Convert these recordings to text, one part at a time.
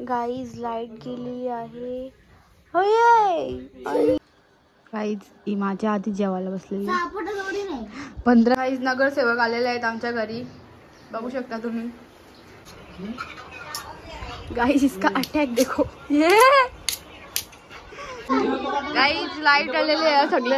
Guys light गेली आहे. Guys ही माझ्या आधी जेवायला बसलेली 15 गाईज नगरसेवक आलेले आहेत आमच्या घरी, बघू शकता तुम्ही. गाईज इसका अटॅक देखो. गाईज लाईट आलेली आहे सगळे.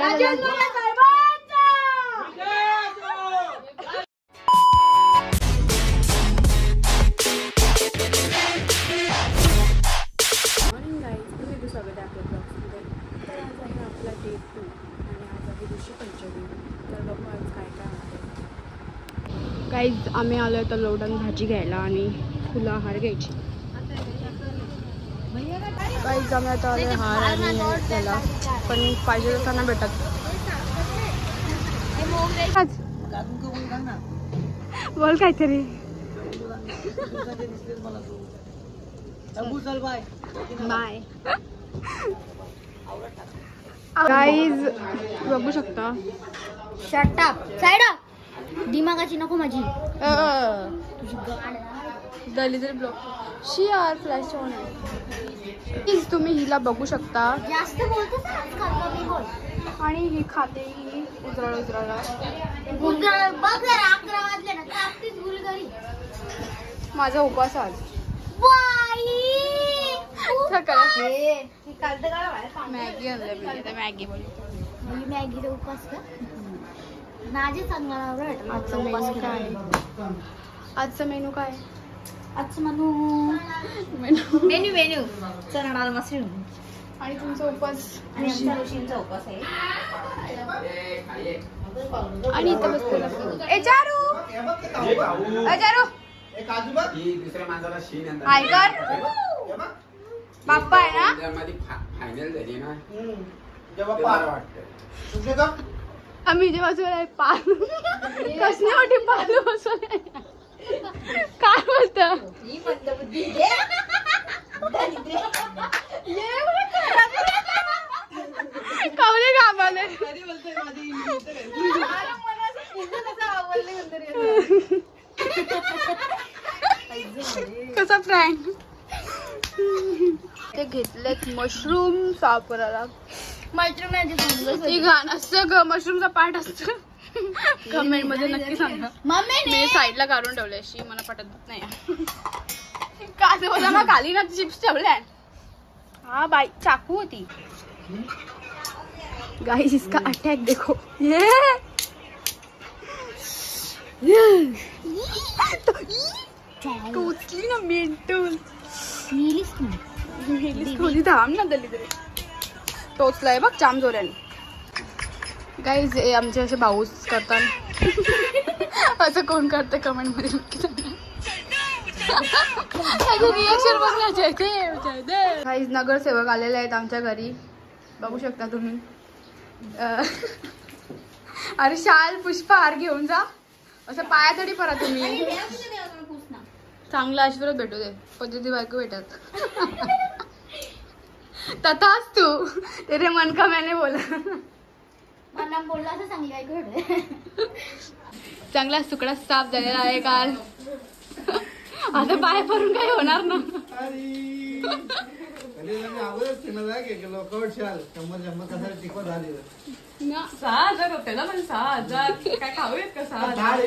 गाईज आम्ही आलोय तर लोटन भाजी घ्यायला आणि फुलं हार घ्यायची. गाईज आम्ही आता आलोय हार आणि त्याला पण पाहिजे तसा नाही भेटत. बोल काहीतरी. बाय. गाईज बघू शकता. Shut up side up. दिमागाची नको माझी. दलित ब्लॉक शी आर फ्लॅश ऑन आहे. तुम्ही हिला बघू शकता. जास्त बोलतोस कमी बोल. आणि ही खाते ही उजराळ उजराळा. बघ जरा 11 वाजले ना कापतीच गुलगरी. माझा उपवास आज. मॅगी आणलं मी. आता मॅगी बनवतो. मॅगीचा उपवास का? माझे सांगणार. आजचा मेनू काय? आजचा मेनू काय? आजचं मेनू चणा डाळ मशरूम. आणि तुमचा उपवास? आणि आमच्या ऋषींचा उपवास आहे. आणि इथं बसतो ए चारू. ए चारू दुसऱ्या माणसाला शीन ऐकर. बाप्पा आहे ना फायनल झाली ना. आम्ही जे बसवलंय पाल कसली मोठी पाल बसवलंय. काय बोलत कावले कामाले. कसा फ्रँक ते घेतलेत मशरूम साफ करायला. घाण असतं ग. मशरूमचा पार्ट असतो. कमेंट मध्ये नक्की सांगा. मी साईडला काढून ठेवले अशी मला पटत नाही. काजू बदाम खाली ना चिप्स ठेवल्या. हा बाई चाकू होती. गाइस इसका अटॅक देखो. टोचली ना मेंटल. थोडी धाम ना दली तरी टोचलाय बघ जाम जोराने. गाईज आमचे असे भाऊस करतात. असं कोण करतं कमेंट मध्ये नक्की सांगा. रिएक्शन बघण्याचे. गाईज नगरसेवक आलेले आहेत आमच्या घरी, बघू शकता तुम्ही. अरे शाल पुष्पहार घेऊन जा. असं पाया तरी परा तुम्ही. चांगला आशीर्वाद भेटू दे. पद्धती बायको भेटत. तथाच तू तेरे मन का मैंने बोला. मला बोलला तर चांगली बायको भेटू. चांगला सुकडा साफ झालेला आहे काल. आता पाय पडून काही होणार ना. ना 6,000 होते ना पण 6,000 काय खाऊयात का? 6,000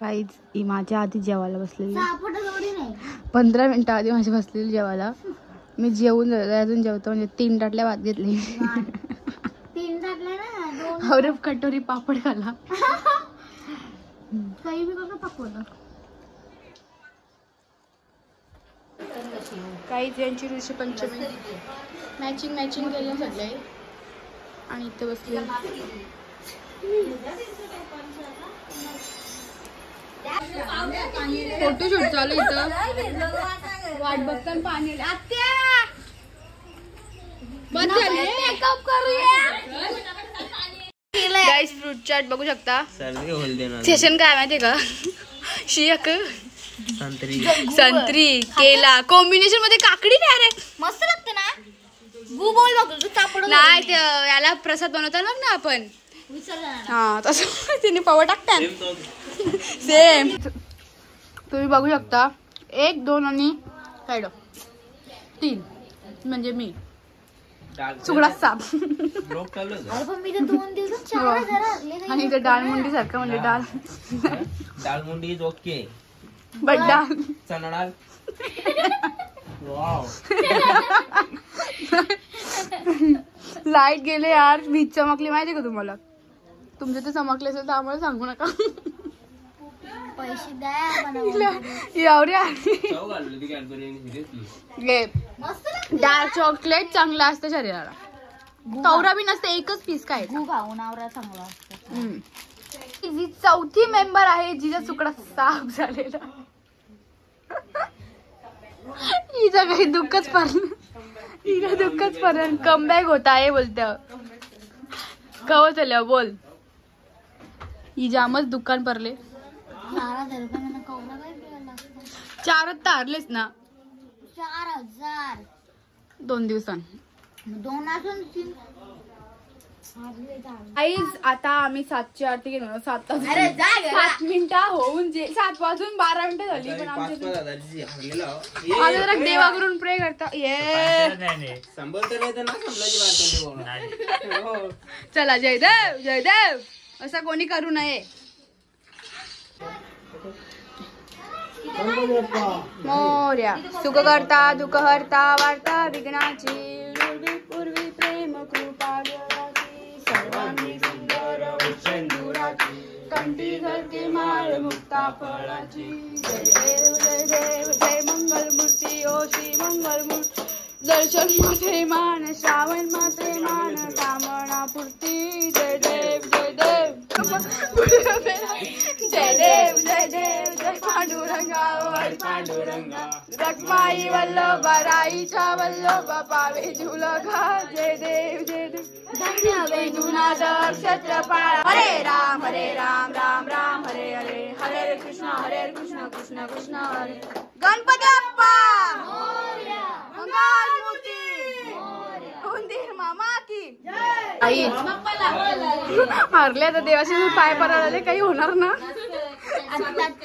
गाईज ही माझ्या आधी जेवायला बसलेली. 15 मिनिटं आधी माझी बसलेली जेवायला. मी जेवून अजून जेवतो म्हणजे 3 ताटल्या भात घेतली. 3 ताटल्या ना. और कटोरी पापड खाला. काही बी बघा पकवलं. काही यांची ऋषी पंचमी मॅचिंग केलं सगळे. आणि इथे बसले फोटोशूट चालू इथं. वाट बघताना पाणी आत्या बंद झाले. मेकअप करूया. गाईस फ्रूट चाट बघू शकता. सेशन काय माहितीये का? शियक संत्री केला कॉम्बिनेशन मध्ये काकडी नाही रे मस्त लागते ना. गु बोल बघ तू चापड नाही ते याला प्रसाद बनवतात बघ ना आपण हा तसं तिने पाव टाकतात सेम. तुम्ही बघू शकता 1 2 आणि साईड 3 म्हणजे मी सुगडा साप मी तर 2 दिवसात 4000 आणि इथे डाळ मुंडी सारखं म्हणजे डाळ मुंडी ओके बट डाळ चणा डाळ वाव. लाईट गेले यार वीज चमकली माहिती का तुम्हाला. तुमचे ते चमकले असेल तर आम्हाला सांगू नका. पैसे द्या एवढी मस्त डार्क चॉकलेट चांगलं असतं शरीराला. तवरा बी नसते एकच पीस काय. गु खाऊन आवरा चांगला असतं. जी 4थी मेंबर आहे जिचा सुकडा साफ झालेला. हिचं काही दुःखच पडलं. हिला दुःखच पडलं. कमबॅक होता आहे बोलत्या कव चल बोल. ही जामच दुकान पडले. 4000 रुपये मला कवला काय प्यायला लागतं. 4 तर हरलेच ना 4000 2 दिवसांत. 2 असून 3 आईज आता आम्ही 7ची आरती गेलो 7 अरे जा गे. 7 मिनिटं होऊन 7 वाजून 12 मिनिटं झाली पण आमच्या जरा देवाकडून प्रे करता ये. चला जयदेव जयदेव असं कोणी करू नये. मोर्या सुख करता दुःख हरता वार्ता विघ्नाची पूर्वी प्रेम कृपा सर्वांनी सुंदर उच्चेंदुराची कंठी धरती माळ मुक्ता फळाची. जय देव जय मंगल मूर्ती ओ श्री मंगल मूर्ती. दर्शन माथे मान श्रावण माथे मान कामना पूर्ती. जय देव जय देव जय देव जय देव जय पांडुरंगा पांडुरंगा. रखमाई वल्लभ राईच्या वल्लभ पावे झुलगा. जय देव जय देव धन्य वेदुनाथ क्षत्रपाळ. हरे राम राम राम हरे हरे हरे कृष्ण कृष्ण कृष्ण हरे. गणपती बाप्पा मंगल मूर्ती उंदीर मामा की आई. हरले तर देवाचे पाय पडायला काही होणार ना.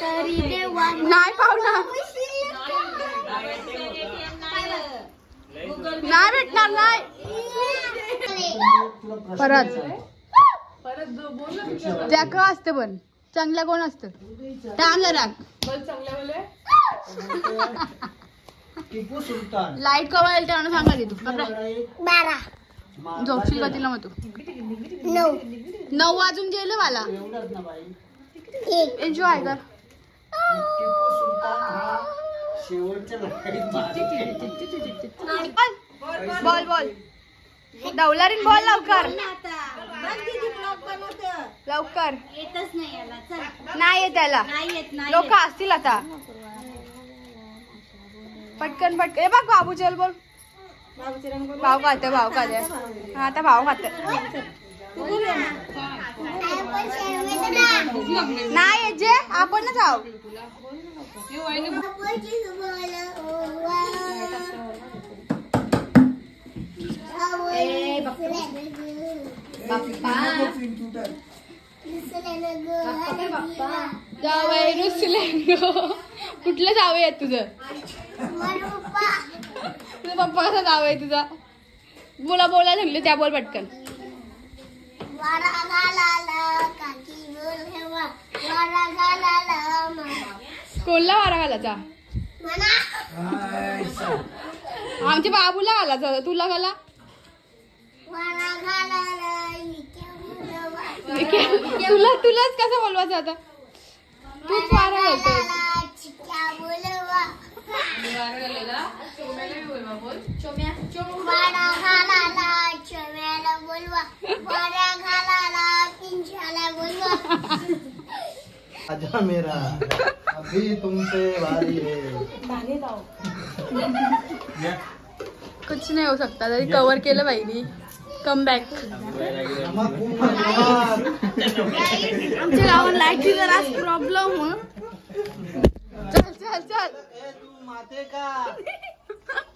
तरी देवा नाही पाहुणा नाही भेटणार नाही. परत त्या का असते पण चांगल्या कोण असतं चांगलं राग. लाईट कवा येईल त्यानं सांगा दे तू. 12 झोपशील का तिला मग तू. 9 वाजून गेले मला. एन्जॉय कर. बोल बोल डवलारीन बोल लवकर लवकर. येतच नाही याला. चल नाही येत त्याला नाही येत नाही. लोक असतील आता. पटकन पटकन हे बघ बाबू चल बोल. भाव खाते हा आता भाव खाते. नाही जे आपणच आहो. जावई रुसले कुठलं जावई आहे तुझं. तुझा पप्पा कसा जावई तुझा. बोला बोला सांगले त्या बोल पटकन. कोणला वारा घालायचा. आमच्या बाबूला घालायचा तुला घाला. तुला तुलाच कसं बोलवायचं आता. तूच वारा घालतोय. आजा मेरा अभी तुमसे बारी है. कुछ नहीं हो सकता तरी कव्हर केलं पाहिजे. Come back. आमच्या गावात लाईटची जरा प्रॉब्लेम. चल चल चल चल ए, तू माते का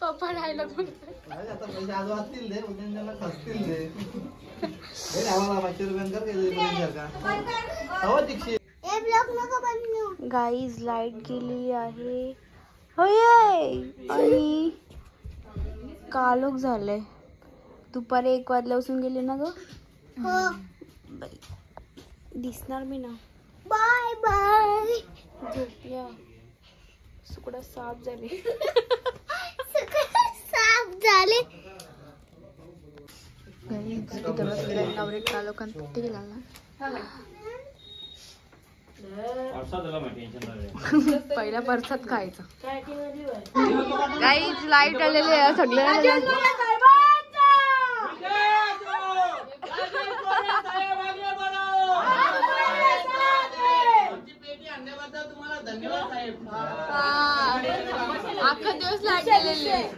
पप्पा राहिला बोलतोय. नाही, आता पैसे आज वाचतील दे उद्या त्यांना खसतील दे हे आम्हाला 500 रुपयांकर का हो दीक्षित ए ब्लॉक नको बनवू. गाईज लाईट गेली आहे होय आणि कालोख झालंय. दुपारी 1 वाजल्यापासून गेले ना ग. हो बाई दिसणार मी ना. Bye bye. झोपल्या सुकडा साफ झाली. साफ झाले. पहिल्या परसात खायचं. गाईज लाईट आलेली आहे सगळ्या. धन्यवाद साहेब. अख्खा दिवस लाईट गेलेली आहे.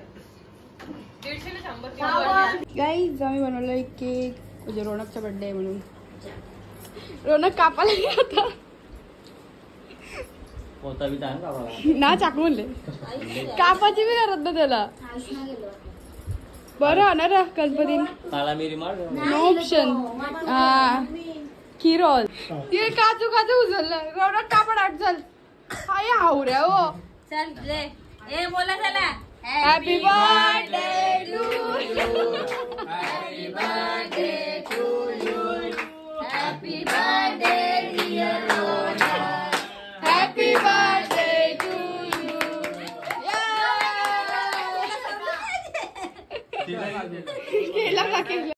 गाईज आम्ही बनवलं केक म्हणजे रोनकचा बर्थडे आहे म्हणून. रोनक कापायला गेला ना चाकू म्हणले कापाची बी करत ना त्याला. बरं होणार गणपती नो ऑप्शन. खिरोल ते काजू काजू उचललं. रोनक कापड आठ चल. हाय हावऱ्या हो. चल रे ए बोला चला. Happy birthday to you. Happy birthday to you. Happy birthday dear Ronak. Happy birthday to you. केला का केला.